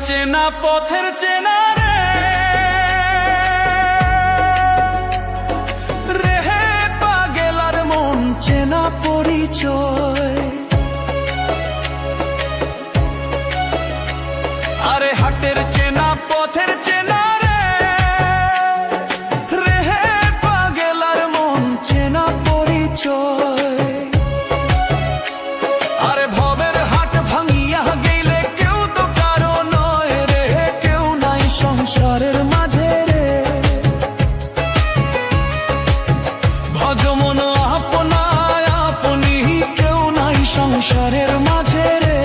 চেনা পথের চেনা রে রেহে পাগেলার মন চেনা পরিচয়। আরে হাটের চেনা পথের চেনা রে রেহে পাগেলার মন চেনা পরিচয়। আরে ভবের হাট ভাঙিয়া গেলে কেউ তো কারো নয় রে, কেউ নাই সংসারের মাঝে রে। ভজ মন আপনায় আপনি, কেউ নাই সংসারের মাঝে রে।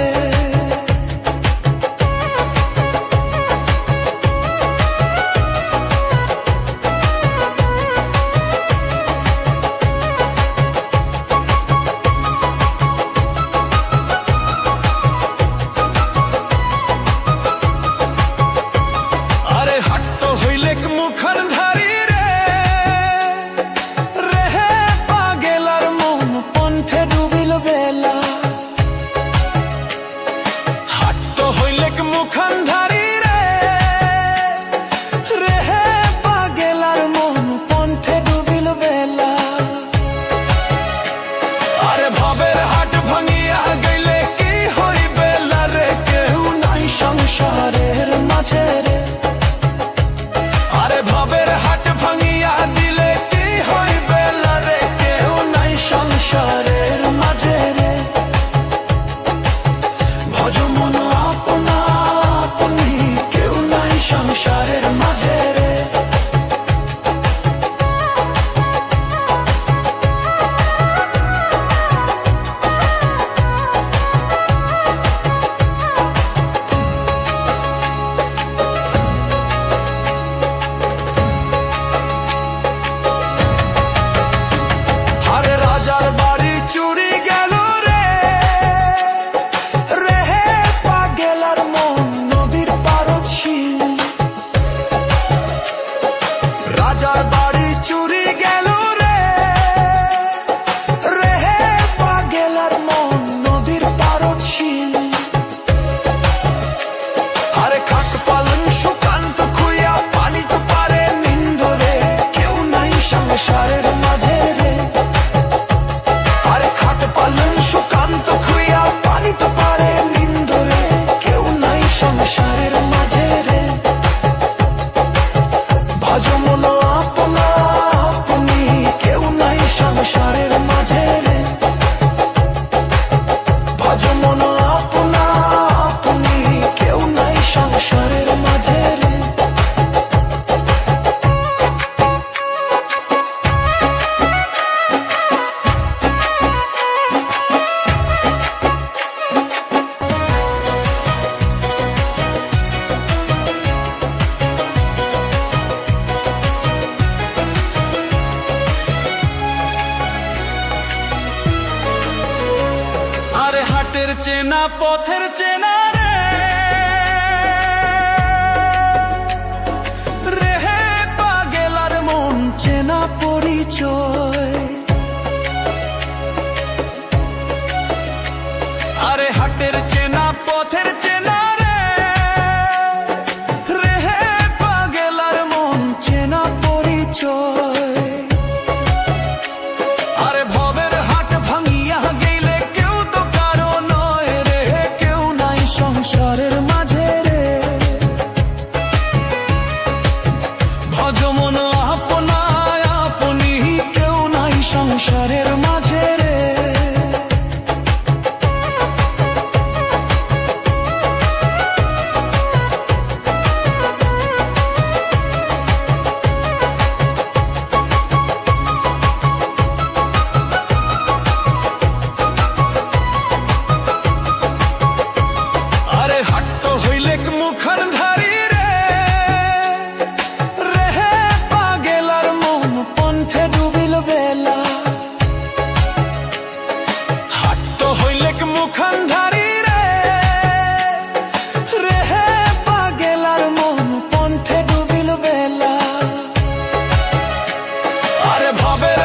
মুখান ধারি রে রেহে পাগেলার মন পন্থে ডুবিল বেলা। হাট হইলে মুখান ধারি রে রেহে পাগেলার মন পন্থে ডুবিল বেলা। আরে ভবের হাট ভাঙিয়া গেলে কি হইবে রে, কেউ নাই সংসারের মাঝে রে। ভবের হাট ভাঙিয়া দিলে কি হইবে রে, কেউ নাই সংসারের মাঝে রে। ভজ মন আপনা আপনি, কেউ নাই সংসারের মাঝে রে। রাজার বাড়ি চুরি গেল রে রেহে পাগেলার মন নদীর পারদ শিল। রাজার বাড়ি চুরি গেল রে রেহে পাগেলার মন নদীর পারদ শিল। আরে খাট পালন সুকান্ত খুইয়া পানি তো পারে নিন্দরে, কেউ নাই সংসারের মাঝে রে। সুকান্ত খুইয়া পানি তো পারে নিন্দরে, কেউ নাই সংসারের মাঝে রে। ভজ মন আপনা আপনি, কেউ নাই সংসারের মাঝে রে। ভজ মন আপনা আপনি, কেউ নাই সংসারের মাঝে রে। হাটের চেনা পথের চেনা রে রেহে পাগেলার মন চেনা পরিচয়। আরে হাটের চেনা পথের চেনা রে রেহে পাগেলার মন চেনা পরিচয়। আরে ভবের হাট ভাঙিয়া গেলে কেউ তো কারো নয় রে, কেউ নাই সংসারের মাঝে রে। ভজ মন আপনায় আপনি, কেউ নাই সংসারের মাঝে রে। মুখান ধারি রে রেহে পাগেলার মন পন্থে ডুবিল বেলা। হাট হইলে মুখান ধারি রে রেহে পাগেলার মন পন্থে ডুবিল বেলা। আরে ভবের